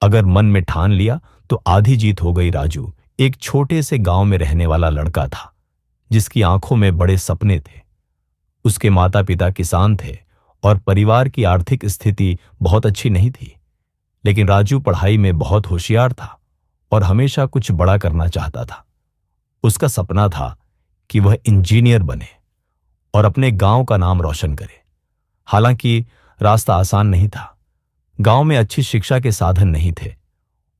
अगर मन में ठान लिया तो आधी जीत हो गई। राजू एक छोटे से गांव में रहने वाला लड़का था, जिसकी आंखों में बड़े सपने थे। उसके माता पिता किसान थे और परिवार की आर्थिक स्थिति बहुत अच्छी नहीं थी। लेकिन राजू पढ़ाई में बहुत होशियार था और हमेशा कुछ बड़ा करना चाहता था। उसका सपना था कि वह इंजीनियर बने और अपने गांव का नाम रोशन करे। हालांकि रास्ता आसान नहीं था। गांव में अच्छी शिक्षा के साधन नहीं थे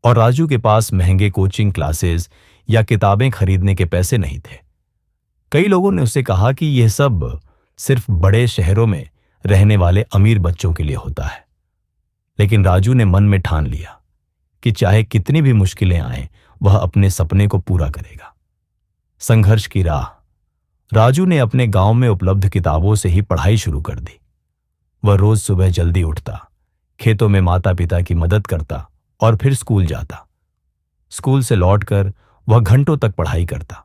और राजू के पास महंगे कोचिंग क्लासेस या किताबें खरीदने के पैसे नहीं थे। कई लोगों ने उसे कहा कि यह सब सिर्फ बड़े शहरों में रहने वाले अमीर बच्चों के लिए होता है। लेकिन राजू ने मन में ठान लिया कि चाहे कितनी भी मुश्किलें आएं, वह अपने सपने को पूरा करेगा। संघर्ष की राह। राजू ने अपने गांव में उपलब्ध किताबों से ही पढ़ाई शुरू कर दी। वह रोज सुबह जल्दी उठता, खेतों में माता पिता की मदद करता और फिर स्कूल जाता। स्कूल से लौटकर वह घंटों तक पढ़ाई करता।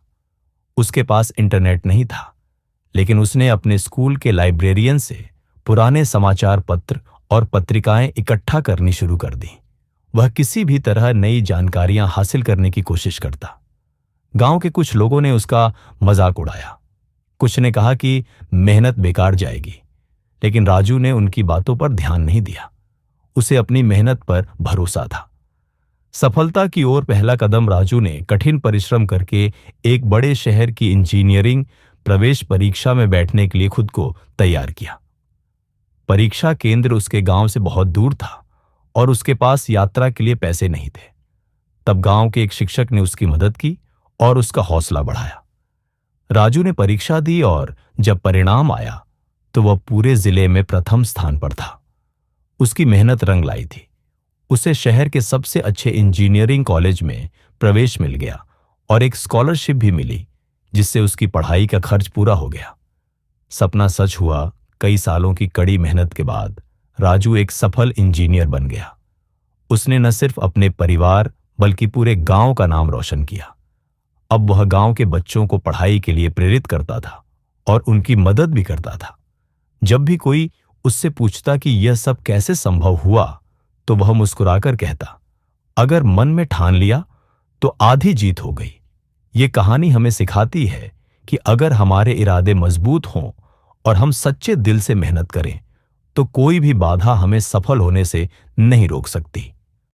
उसके पास इंटरनेट नहीं था, लेकिन उसने अपने स्कूल के लाइब्रेरियन से पुराने समाचार पत्र और पत्रिकाएं इकट्ठा करनी शुरू कर दी। वह किसी भी तरह नई जानकारियां हासिल करने की कोशिश करता। गांव के कुछ लोगों ने उसका मजाक उड़ाया। कुछ ने कहा कि मेहनत बेकार जाएगी, लेकिन राजू ने उनकी बातों पर ध्यान नहीं दिया। उसे अपनी मेहनत पर भरोसा था। सफलता की ओर पहला कदम राजू ने कठिन परिश्रम करके एक बड़े शहर की इंजीनियरिंग प्रवेश परीक्षा में बैठने के लिए खुद को तैयार किया। परीक्षा केंद्र उसके गांव से बहुत दूर था और उसके पास यात्रा के लिए पैसे नहीं थे। तब गांव के एक शिक्षक ने उसकी मदद की और उसका हौसला बढ़ाया। राजू ने परीक्षा दी और जब परिणाम आया तो वह पूरे जिले में प्रथम स्थान पर था। उसकी मेहनत रंग लाई थी। उसे शहर के सबसे अच्छे इंजीनियरिंग कॉलेज में प्रवेश मिल गया और एक स्कॉलरशिप भी मिली, जिससे उसकी पढ़ाई का खर्च पूरा हो गया। सपना सच हुआ। कई सालों की कड़ी मेहनत के बाद राजू एक सफल इंजीनियर बन गया। उसने न सिर्फ अपने परिवार बल्कि पूरे गांव का नाम रोशन किया। अब वह गांव के बच्चों को पढ़ाई के लिए प्रेरित करता था और उनकी मदद भी करता था। जब भी कोई उससे पूछता कि यह सब कैसे संभव हुआ, तो वह मुस्कुराकर कहता, अगर मन में ठान लिया तो आधी जीत हो गई। ये कहानी हमें सिखाती है कि अगर हमारे इरादे मजबूत हों और हम सच्चे दिल से मेहनत करें, तो कोई भी बाधा हमें सफल होने से नहीं रोक सकती।